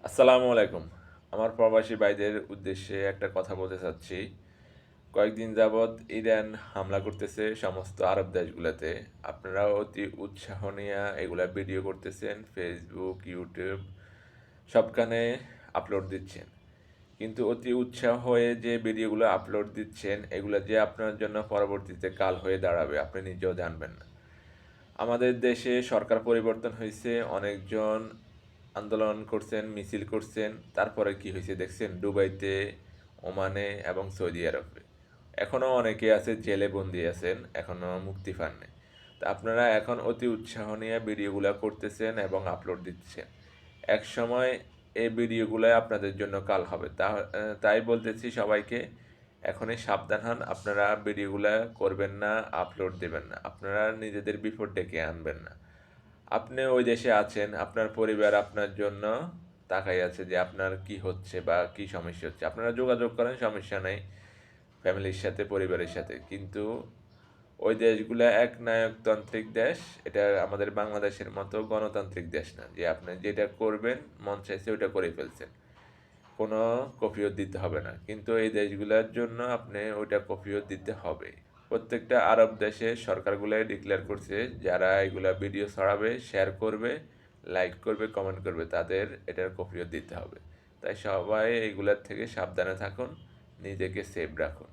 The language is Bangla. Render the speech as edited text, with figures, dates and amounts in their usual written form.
আসসালামু আলাইকুম। আমার প্রবাসী ভাইদের উদ্দেশ্যে একটা কথা বলতে চাচ্ছি। কয়েকদিন যাবৎ ইরান হামলা করতেছে সমস্ত আরব দেশগুলাতে। আপনারা অতি উৎসাহ নিয়া এগুলা ভিডিও করতেছেন। Facebook, YouTube সবখানে আপলোড দিচ্ছেন। কিন্তু অতি উৎসাহ হয়ে যে ভিডিওগুলো আপলোড দিচ্ছেন, এগুলা যে আপনার জন্য পরবর্তীতে কাল হয়ে দাঁড়াবে আপনি নিজেও জানবেন না। আমাদের দেশে সরকার পরিবর্তন হইছে, অনেকজন আন্দোলন করছেন, মিছিল করছেন। তারপরে কি হইছে দেখছেন? দুবাইতে, ওমানে এবং সৌদি আরবে। এখনও অনেকে আছে জেলে বন্দী আছেন, এখনও মুক্তি পান নাই। তা আপনারা এখন অতি উৎসাহ নিয়ে ভিডিওগুলা করতেছেন এবং আপলোড দিচ্ছেন। একসময় এই ভিডিওগুলো আপনাদের জন্য কাল হবে। তাই বলতেছি সবাইকে, এখনই সাবধান হন। আপনারা ভিডিওগুলা করবেন না, আপলোড দেবেন না। আপনারা নিজেদের বিপদ ডেকে আনবেন না। আপনি ওই দেশে আছেন, আপনার পরিবার আপনার জন্য তাকাই আছে যে আপনার কি হচ্ছে বা কি সমস্যা হচ্ছে। আপনারা যোগাযোগ করেন, সমস্যা নেই ফ্যামিলির সাথে, পরিবারের সাথে। কিন্তু ওই দেশগুলা একনায়কতান্ত্রিক দেশ। এটা আমাদের বাংলাদেশের মতো গণতান্ত্রিক দেশ না যে আপনি যেটা করবেন মন চাইছে ওইটা করে ফেলছেন, কোনো কফিয়ত দিতে হবে না। কিন্তু এই দেশগুলোর জন্য আপনি ওইটা কফিয়ত দিতে হবে। প্রত্যেকটা আরব দেশে সরকারগুলাই ডিক্লেয়ার করছে যারা এগুলা ভিডিও ছড়াবে, শেয়ার করবে, লাইক করবে, কমেন্ট করবে, তাদের এটার কফিয়ত দিতে হবে। তাই সবাই এগুলার থেকে সাবধানে থাকুন, নিজেকে সেভ রাখুন।